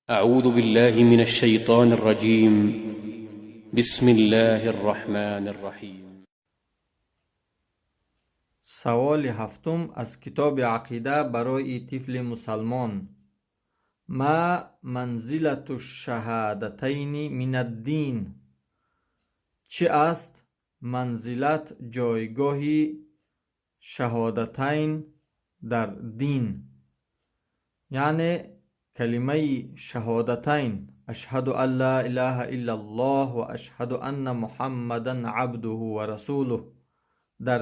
اعوذ بالله من الشیطان الرجیم بسم الله الرحمن الرحیم. سوال هفتم از کتاب عقیده برای طفل مسلمان. ما منزلت الشهادتین من الدین؟ چه است منزلت جایگاهی شهادتین در دین؟ یعنی کلمه شهادتین، اشهد ان لا اله الا الله و اشهد ان محمدا عبده و رسوله، در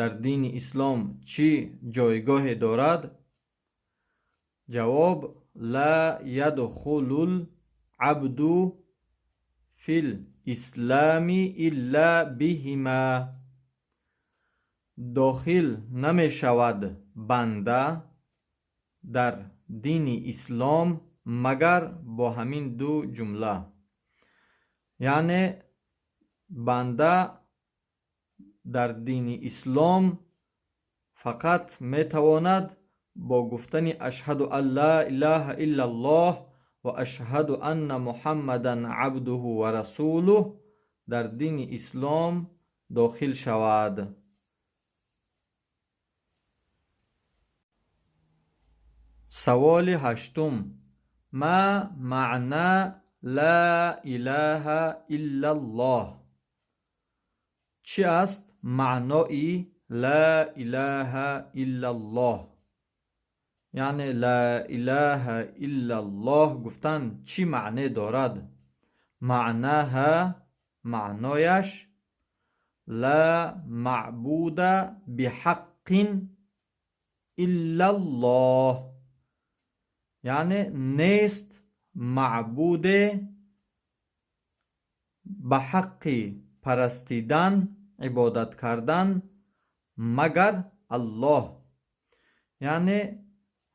دین اسلام چی جایگاه دارد؟ جواب: لا يدخل العبد في الاسلام الا بهما. داخل نمی شود بنده در دین اسلام مگر با همین دو جمله. یعنی بنده در دین اسلام فقط می تواند با گفتن اشهد ان لا اله الا الله و اشهد ان محمدا عبده و رسوله در دین اسلام داخل شود. سوال هشتم: ما معنی لا اله الا الله؟ چی است معنای لا اله الا الله؟ یعنی لا اله الا الله گفتن چی معنی دارد؟ معنایش لا معبود بحق الا الله، یعنی نیست معبود به حق پرستیدن، عبادت کردن مگر الله. یعنی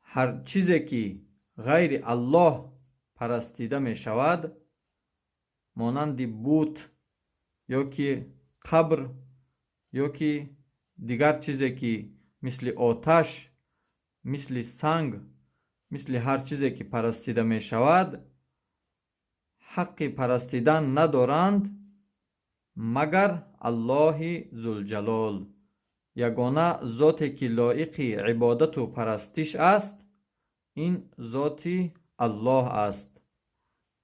هر چیزی که غیر الله پرستیده می شود، مانند بت یا که قبر یا که دیگر چیزی که مثل آتش، مثل سنگ، مثل هر چیزی که پرستیده می شود، حق پرستیدن ندارند مگر الله ذوالجلال. یگانه ذاتی که لایق عبادت و پرستش است این ذات الله است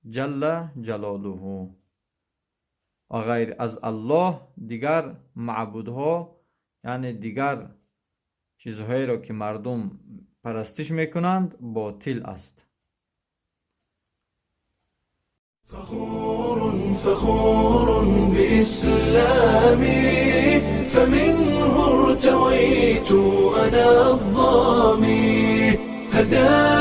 جل جلاله. و غیر از الله دیگر معبودها، یعنی دیگر چیزهایی را که مردم پرستش میکنند، باطل است. فخور بإسلامي فمنه ارتويت أنا الظامي. هداني